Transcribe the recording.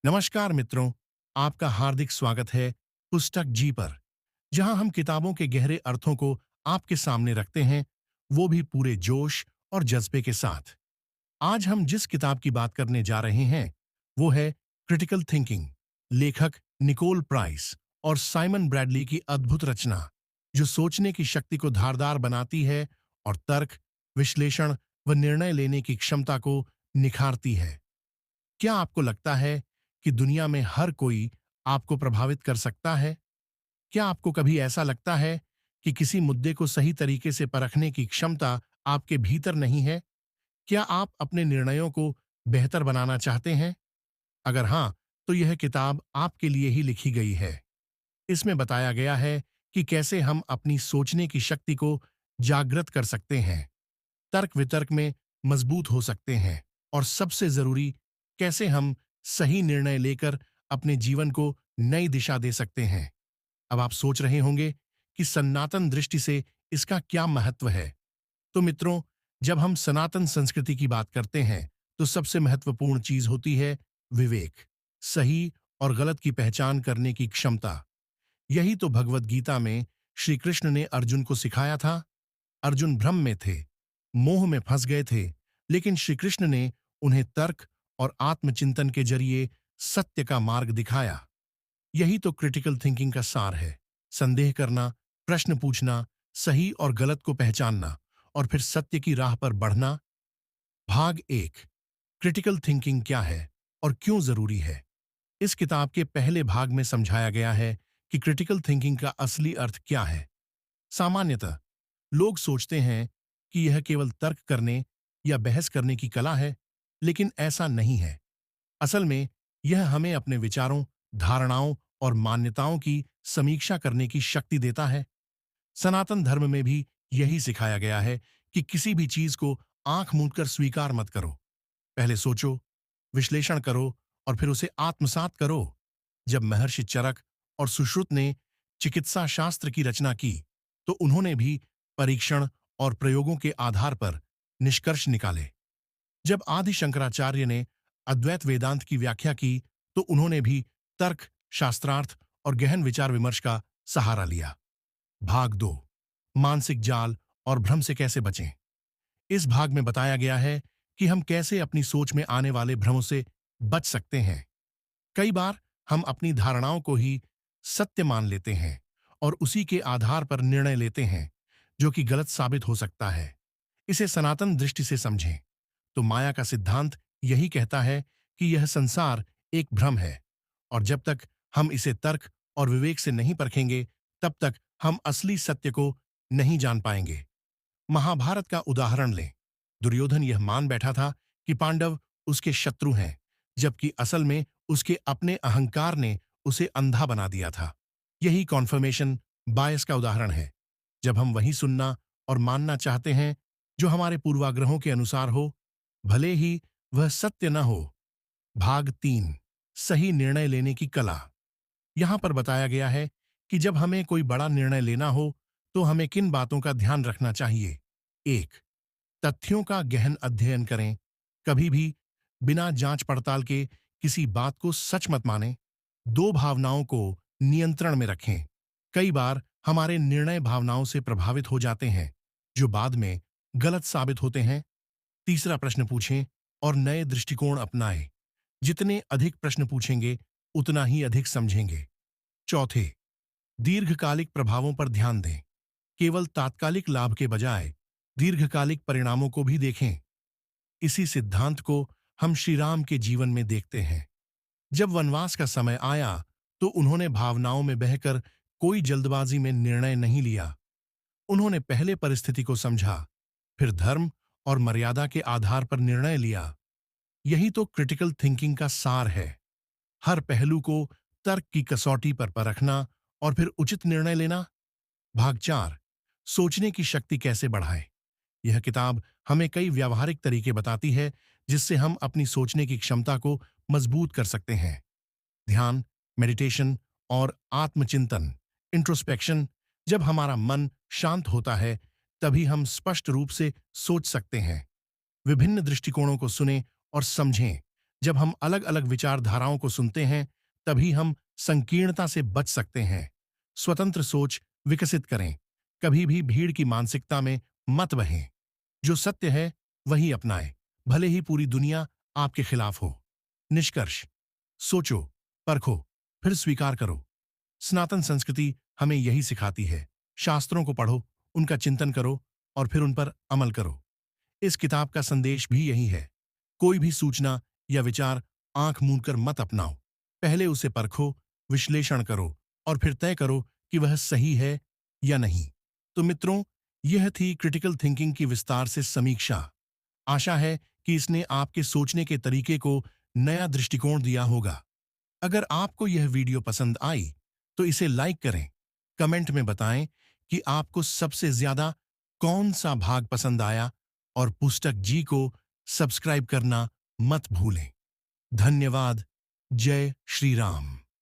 नमस्कार मित्रों, आपका हार्दिक स्वागत है पुस्तक जी पर, जहां हम किताबों के गहरे अर्थों को आपके सामने रखते हैं, वो भी पूरे जोश और जज्बे के साथ। आज हम जिस किताब की बात करने जा रहे हैं, वो है क्रिटिकल थिंकिंग, लेखक निकोल प्राइस और साइमन ब्रैडली की अद्भुत रचना, जो सोचने की शक्ति को धारदार बनाती है और तर्क, विश्लेषण व निर्णय लेने की क्षमता को निखारती है। क्या आपको लगता है कि दुनिया में हर कोई आपको प्रभावित कर सकता है? क्या आपको कभी ऐसा लगता है कि किसी मुद्दे को सही तरीके से परखने की क्षमता आपके भीतर नहीं है? क्या आप अपने निर्णयों को बेहतर बनाना चाहते हैं? अगर हाँ, तो यह किताब आपके लिए ही लिखी गई है। इसमें बताया गया है कि कैसे हम अपनी सोचने की शक्ति को जागृत कर सकते हैं, तर्क वितर्क में मजबूत हो सकते हैं और सबसे जरूरी, कैसे हम सही निर्णय लेकर अपने जीवन को नई दिशा दे सकते हैं। अब आप सोच रहे होंगे कि सनातन दृष्टि से इसका क्या महत्व है। तो मित्रों, जब हम सनातन संस्कृति की बात करते हैं, तो सबसे महत्वपूर्ण चीज होती है विवेक, सही और गलत की पहचान करने की क्षमता। यही तो भगवत गीता में श्री कृष्ण ने अर्जुन को सिखाया था। अर्जुन भ्रम में थे, मोह में फंस गए थे, लेकिन श्री कृष्ण ने उन्हें तर्क और आत्मचिंतन के जरिए सत्य का मार्ग दिखाया। यही तो क्रिटिकल थिंकिंग का सार है। संदेह करना, प्रश्न पूछना, सही और गलत को पहचानना और फिर सत्य की राह पर बढ़ना। भाग एक, क्रिटिकल थिंकिंग क्या है और क्यों जरूरी है। इस किताब के पहले भाग में समझाया गया है कि क्रिटिकल थिंकिंग का असली अर्थ क्या है। सामान्यतः लोग सोचते हैं कि यह केवल तर्क करने या बहस करने की कला है, लेकिन ऐसा नहीं है। असल में यह हमें अपने विचारों, धारणाओं और मान्यताओं की समीक्षा करने की शक्ति देता है। सनातन धर्म में भी यही सिखाया गया है कि किसी भी चीज को आंख मूंदकर स्वीकार मत करो। पहले सोचो, विश्लेषण करो और फिर उसे आत्मसात करो। जब महर्षि चरक और सुश्रुत ने चिकित्सा शास्त्र की रचना की, तो उन्होंने भी परीक्षण और प्रयोगों के आधार पर निष्कर्ष निकाले। जब आदि शंकराचार्य ने अद्वैत वेदांत की व्याख्या की, तो उन्होंने भी तर्क, शास्त्रार्थ और गहन विचार विमर्श का सहारा लिया। भाग दो, मानसिक जाल और भ्रम से कैसे बचें। इस भाग में बताया गया है कि हम कैसे अपनी सोच में आने वाले भ्रमों से बच सकते हैं। कई बार हम अपनी धारणाओं को ही सत्य मान लेते हैं और उसी के आधार पर निर्णय लेते हैं, जो कि गलत साबित हो सकता है। इसे सनातन दृष्टि से समझें तो माया का सिद्धांत यही कहता है कि यह संसार एक भ्रम है, और जब तक हम इसे तर्क और विवेक से नहीं परखेंगे, तब तक हम असली सत्य को नहीं जान पाएंगे। महाभारत का उदाहरण लें। दुर्योधन यह मान बैठा था कि पांडव उसके शत्रु हैं, जबकि असल में उसके अपने अहंकार ने उसे अंधा बना दिया था। यही कॉन्फर्मेशन बायस का उदाहरण है। जब हम वही सुनना और मानना चाहते हैं जो हमारे पूर्वाग्रहों के अनुसार हो, भले ही वह सत्य न हो। भाग तीन, सही निर्णय लेने की कला। यहां पर बताया गया है कि जब हमें कोई बड़ा निर्णय लेना हो, तो हमें किन बातों का ध्यान रखना चाहिए। एक, तथ्यों का गहन अध्ययन करें। कभी भी बिना जांच पड़ताल के किसी बात को सच मत मानें। दो, भावनाओं को नियंत्रण में रखें। कई बार हमारे निर्णय भावनाओं से प्रभावित हो जाते हैं, जो बाद में गलत साबित होते हैं। तीसरा, प्रश्न पूछें और नए दृष्टिकोण अपनाएं। जितने अधिक प्रश्न पूछेंगे, उतना ही अधिक समझेंगे। चौथे, दीर्घकालिक प्रभावों पर ध्यान दें। केवल तात्कालिक लाभ के बजाय दीर्घकालिक परिणामों को भी देखें। इसी सिद्धांत को हम श्री राम के जीवन में देखते हैं। जब वनवास का समय आया, तो उन्होंने भावनाओं में बहकर कोई जल्दबाजी में निर्णय नहीं लिया। उन्होंने पहले परिस्थिति को समझा, फिर धर्म और मर्यादा के आधार पर निर्णय लिया। यही तो क्रिटिकल थिंकिंग का सार है। हर पहलू को तर्क की कसौटी पर परखना और फिर उचित निर्णय लेना। भाग चार, सोचने की शक्ति कैसे बढ़ाएं। यह किताब हमें कई व्यावहारिक तरीके बताती है, जिससे हम अपनी सोचने की क्षमता को मजबूत कर सकते हैं। ध्यान, मेडिटेशन और आत्मचिंतन, इंट्रोस्पेक्शन। जब हमारा मन शांत होता है, तभी हम स्पष्ट रूप से सोच सकते हैं। विभिन्न दृष्टिकोणों को सुनें और समझें। जब हम अलग अलग विचारधाराओं को सुनते हैं तभी हम संकीर्णता से बच सकते हैं। स्वतंत्र सोच विकसित करें। कभी भी भीड़ की मानसिकता में मत बहें। जो सत्य है वही अपनाएं, भले ही पूरी दुनिया आपके खिलाफ हो। निष्कर्ष: सोचो, परखो, फिर स्वीकार करो। सनातन संस्कृति हमें यही सिखाती है। शास्त्रों को पढ़ो, उनका चिंतन करो और फिर उन पर अमल करो। इस किताब का संदेश भी यही है। कोई भी सूचना या विचार आंख मूंद कर मत अपनाओ। पहले उसे परखो, विश्लेषण करो और फिर तय करो कि वह सही है या नहीं। तो मित्रों, यह थी क्रिटिकल थिंकिंग की विस्तार से समीक्षा। आशा है कि इसने आपके सोचने के तरीके को नया दृष्टिकोण दिया होगा। अगर आपको यह वीडियो पसंद आई तो इसे लाइक करें। कमेंट में बताएं कि आपको सबसे ज्यादा कौन सा भाग पसंद आया और पुस्तक जी को सब्सक्राइब करना मत भूलें। धन्यवाद। जय श्री राम।